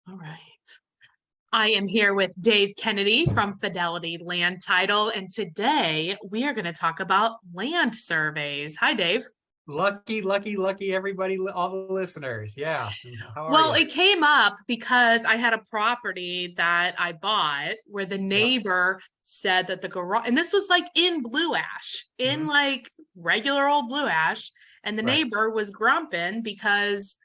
All right. I am here with Dave Kennedy from Fidelity Land Title, and today we are going to talk about land surveys. Hi, Dave. Lucky, everybody, all the listeners. Yeah. How are Well, you? it came up because I had a property that I bought where the Yeah. neighbor said that the garage, and this was like in blue ash, in Mhm. like regular old blue ash, and the Right. neighbor was grumping because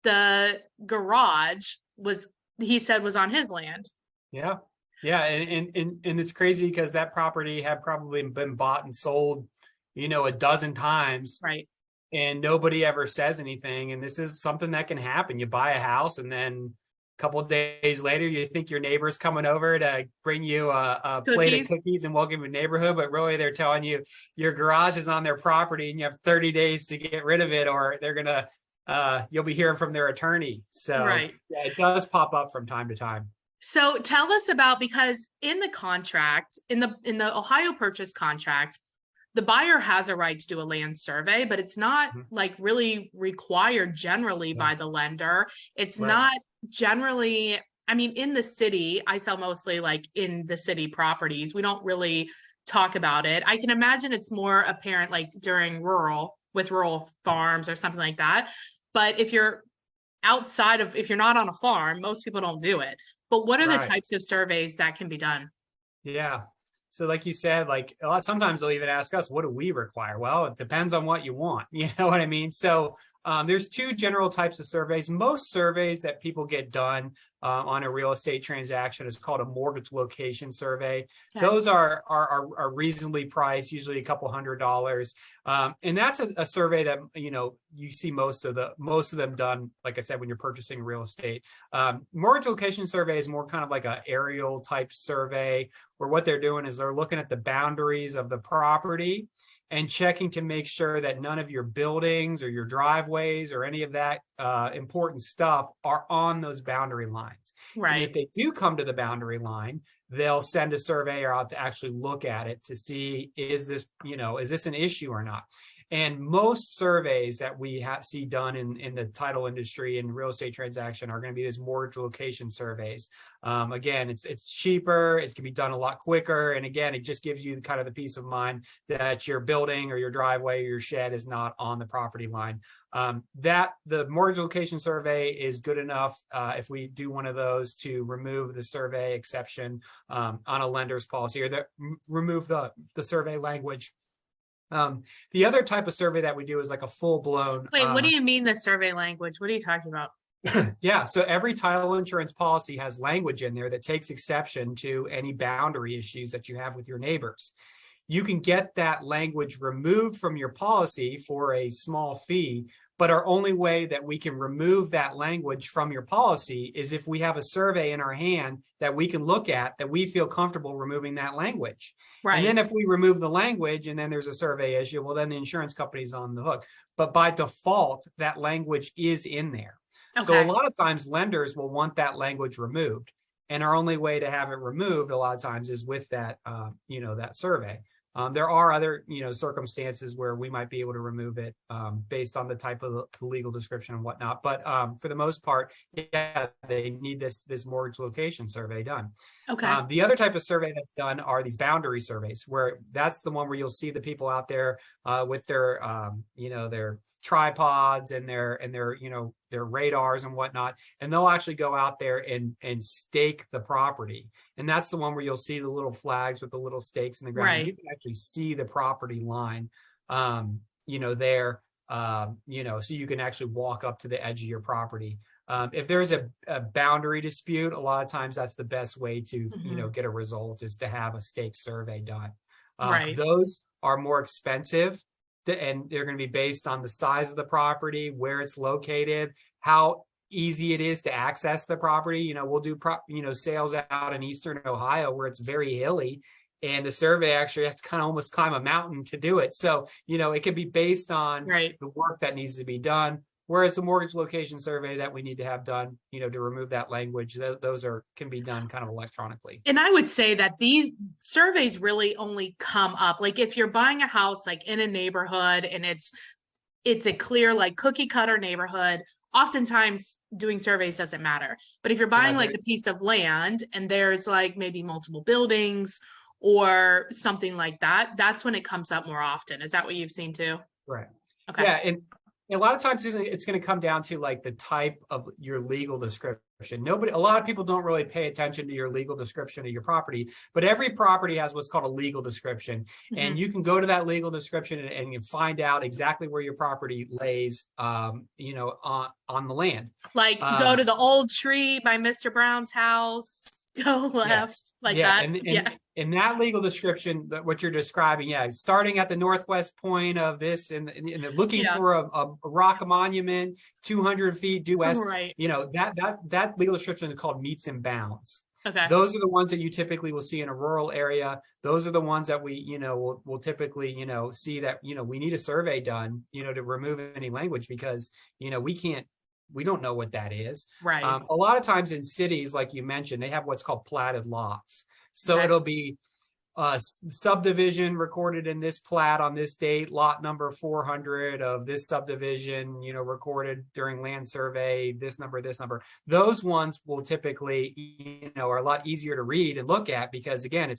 the garage was, he said, was on his land. Yeah. Yeah. And it's crazy because that property had probably been bought and sold, a dozen times Right. and nobody ever says anything. And this is something that can happen. You buy a house and then a couple of days later, you think your neighbor's coming over to bring you a plate of Cookies. cookies and welcome you to the neighborhood, but really they're telling you your garage is on their property and you have 30 days to get rid of it, or they're gonna you'll be hearing from their attorney. So Right. yeah, it does pop up from time to time. So tell us about, because in the contract, in the Ohio purchase contract, the buyer has a right to do a land survey, but it's not Mhm. like really required generally Yeah. by the lender. It's Right. not generally, I mean, in the city, I sell mostly like in the city properties. We don't really talk about it. I can imagine it's more apparent like during rural with rural farms or something like that. But if you're outside of, if you're not on a farm, most people don't do it. But what are the Right. types of surveys that can be done? Yeah. So like you said, like a lot, sometimes they'll even ask us, what do we require? Well, it depends on what you want. You know what I mean? So there's two general types of surveys. Most surveys that people get done on a real estate transaction is called a mortgage location survey. Okay. Those are reasonably priced, usually a couple $100. And that's a survey that, you see most of them done, like I said, when you're purchasing real estate. Mortgage location survey is more kind of like an aerial type survey, where what they're doing is they're looking at the boundaries of the property and checking to make sure that none of your buildings or your driveways or any of that important stuff are on those boundary lines. And if Right. they do come to the boundary line, they'll send a surveyor out to actually look at it to see, is this an issue or not? And most surveys that we see done in the title industry and real estate transaction are going to be these mortgage location surveys. Again, it's cheaper, it can be done a lot quicker, and again, it just gives you kind of the peace of mind that your building or your driveway or your shed is not on the property line. That the mortgage location survey is good enough if we do one of those to remove the survey exception on a lender's policy, or remove the survey language. The other type of survey that we do is like a full-blown Wait, what do you mean the survey language? What are you talking about? yeah, so every title insurance policy has language in there that takes exception to any boundary issues that you have with your neighbors. You can get that language removed from your policy for a small fee, but our only way that we can remove that language from your policy is if we have a survey in our hand that we can look at, that we feel comfortable removing that language. And then Right. if we remove the language and then there's a survey issue, well, then the insurance company's on the hook. But by default, that language is in there. So a Okay. lot of times lenders will want that language removed. And our only way to have it removed a lot of times is with that, that survey. There are other, circumstances where we might be able to remove it based on the type of the legal description and whatnot. But for the most part, yeah, they need this mortgage location survey done. Okay. The other type of survey that's done are these boundary surveys, where that's the one where you'll see the people out there with their, their tripods and their radars and whatnot, and they'll actually go out there and stake the property. And that's the one where you'll see the little flags with the little stakes in the ground. And you Right. can actually see the property line, there, so you can actually walk up to the edge of your property. If there's a boundary dispute, a lot of times that's the best way to, Mhm. get a result, is to have a stake survey done. Right. Those are more expensive, and they're going to be based on the size of the property, where it's located, how easy it is to access the property. We'll do sales out in Eastern Ohio where it's very hilly, and the survey actually has to kind of almost climb a mountain to do it. So, it could be based on Right. the work that needs to be done. Whereas the mortgage location survey that we need to have done, to remove that language, those can be done kind of electronically. And I would say that these surveys really only come up like if you're buying a house like in a neighborhood and it's a clear like cookie cutter neighborhood. oftentimes doing surveys doesn't matter. But if you're buying like a piece of land and there's like maybe multiple buildings or something like that, that's when it comes up more often. Is that what you've seen too? Right. Okay. Yeah, and a lot of times it's going to come down to like the type of your legal description. A lot of people don't really pay attention to your legal description of your property, but every property has what's called a legal description. And you can go to that legal description and you find out exactly where your property lays, on the land. Like go to the old tree by Mr. Brown's house. Go left, yes. like that. And in that legal description, that what you're describing, starting at the northwest point of this and looking for a rock monument 200 feet due west, right. That legal description is called meets and bounds. Okay. Those are the ones that you typically will see in a rural area. Those are the ones that we, will typically, see that, we need a survey done, to remove any language because, we don't know what that is. Right. A lot of times in cities, like you mentioned, they have what's called platted lots. So it'll be subdivision recorded in this plat on this date, lot number 400 of this subdivision, recorded during land survey, this number. Those ones will typically, are a lot easier to read and look at because again,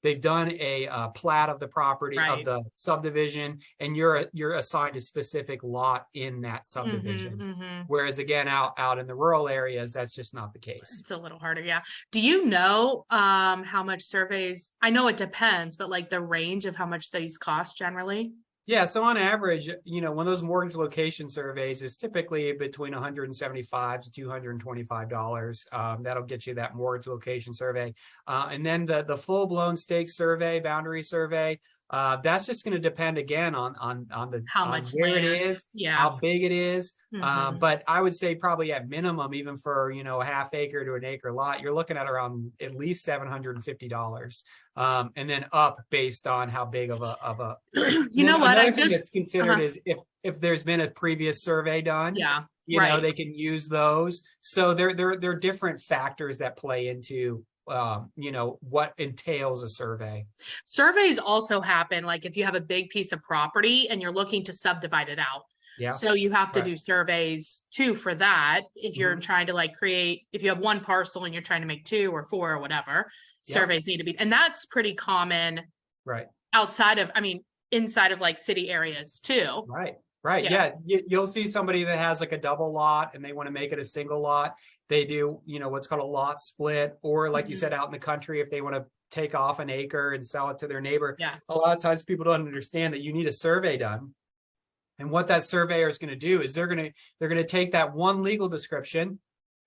they've done a plat of the property of the subdivision, and you're assigned a specific lot in that subdivision. Whereas again, out in the rural areas, that's just not the case. It's a little harder. Yeah. Do you know how much surveys? I know it depends, but like the range of how much these cost generally? Yeah, so on average, one of those mortgage location surveys is typically between $175 to $225. That'll get you that mortgage location survey. And then the full-blown stake survey, boundary survey, that's just going to depend again on how much where land. it is, how big it is. But I would say probably at minimum, even for a half acre to an acre lot, you're looking at around at least $750, and then up based on how big of a. You know what? I just it's considered is if there's been a previous survey done. Yeah. They can use those. So there are different factors that play into what entails a survey. Surveys also happen like if you have a big piece of property and you're looking to subdivide it out. Yeah. So you have to do surveys too for that. If you're trying to like if you have one parcel and you're trying to make 2 or 4 or whatever, surveys need to be, and that's pretty common. Right. Inside of like city areas too. Right. Yeah. You'll see somebody that has like a double lot and they want to make it a single lot. They do, what's called a lot split, or like you said, out in the country, if they want to take off an acre and sell it to their neighbor. Yeah. A lot of times people don't understand that you need a survey done. And what that surveyor is going to do is they're going to take that one legal description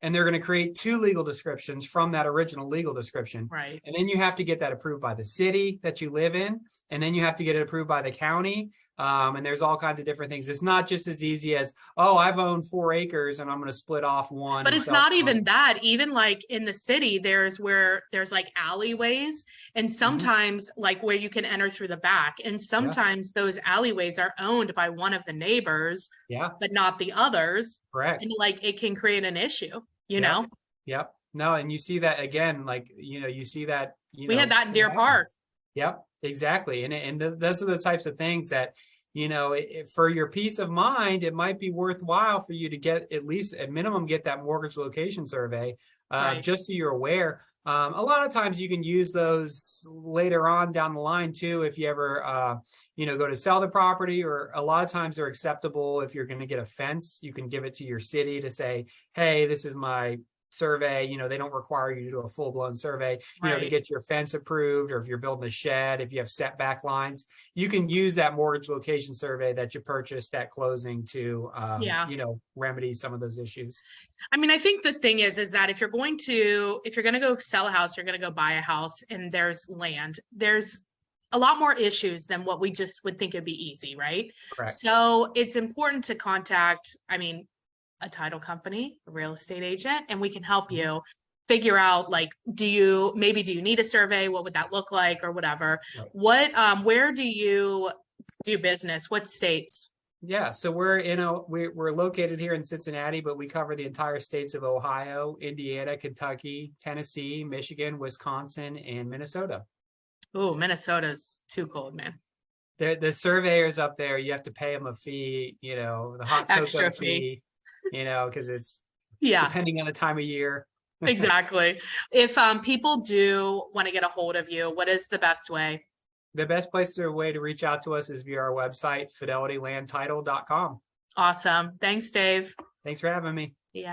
and they're going to create 2 legal descriptions from that original legal description. Right. And then you have to get that approved by the city that you live in. And then you have to get it approved by the county. And there's all kinds of different things. It's not just as easy as, I've owned 4 acres and I'm going to split off one. But it's not even that. Even like in the city, there's like alleyways and sometimes like where you can enter through the back. And sometimes those alleyways are owned by one of the neighbors, but not the others. Correct. And like it can create an issue, you know? Yep. No, and you see that again, like, you see that. We had that in Deer Park. Yep, exactly. And those are the types of things that, for your peace of mind, it might be worthwhile for you to get at least at minimum, get that mortgage location survey, just so you're aware. A lot of times you can use those later on down the line too, if you ever, go to sell the property, or a lot of times they're acceptable. If you're going to get a fence, you can give it to your city to say, hey, this is my survey. They don't require you to do a full-blown survey, to get your fence approved, or if you're building a shed, if you have setback lines, you can use that mortgage location survey that you purchased at closing to, remedy some of those issues. I think the thing is that if you're going to go sell a house, you're going to go buy a house and there's land, there's a lot more issues than what we just would think it'd be easy. Right. Correct. So it's important to contact, a title company, a real estate agent, and we can help you figure out like, do you need a survey? What would that look like or whatever? Right. Where do you do business? What states? Yeah. So we're located here in Cincinnati, but we cover the entire states of Ohio, Indiana, Kentucky, Tennessee, Michigan, Wisconsin, and Minnesota. Oh, Minnesota's too cold, man. The surveyors up there, you have to pay them a fee, the hot extra fee. because it's Yeah, depending on the time of year. exactly. If people do want to get a hold of you, what is the best way? The best place or way to reach out to us is via our website, fidelitylandtitle.com. Awesome. Thanks, Dave. Thanks for having me. Yeah.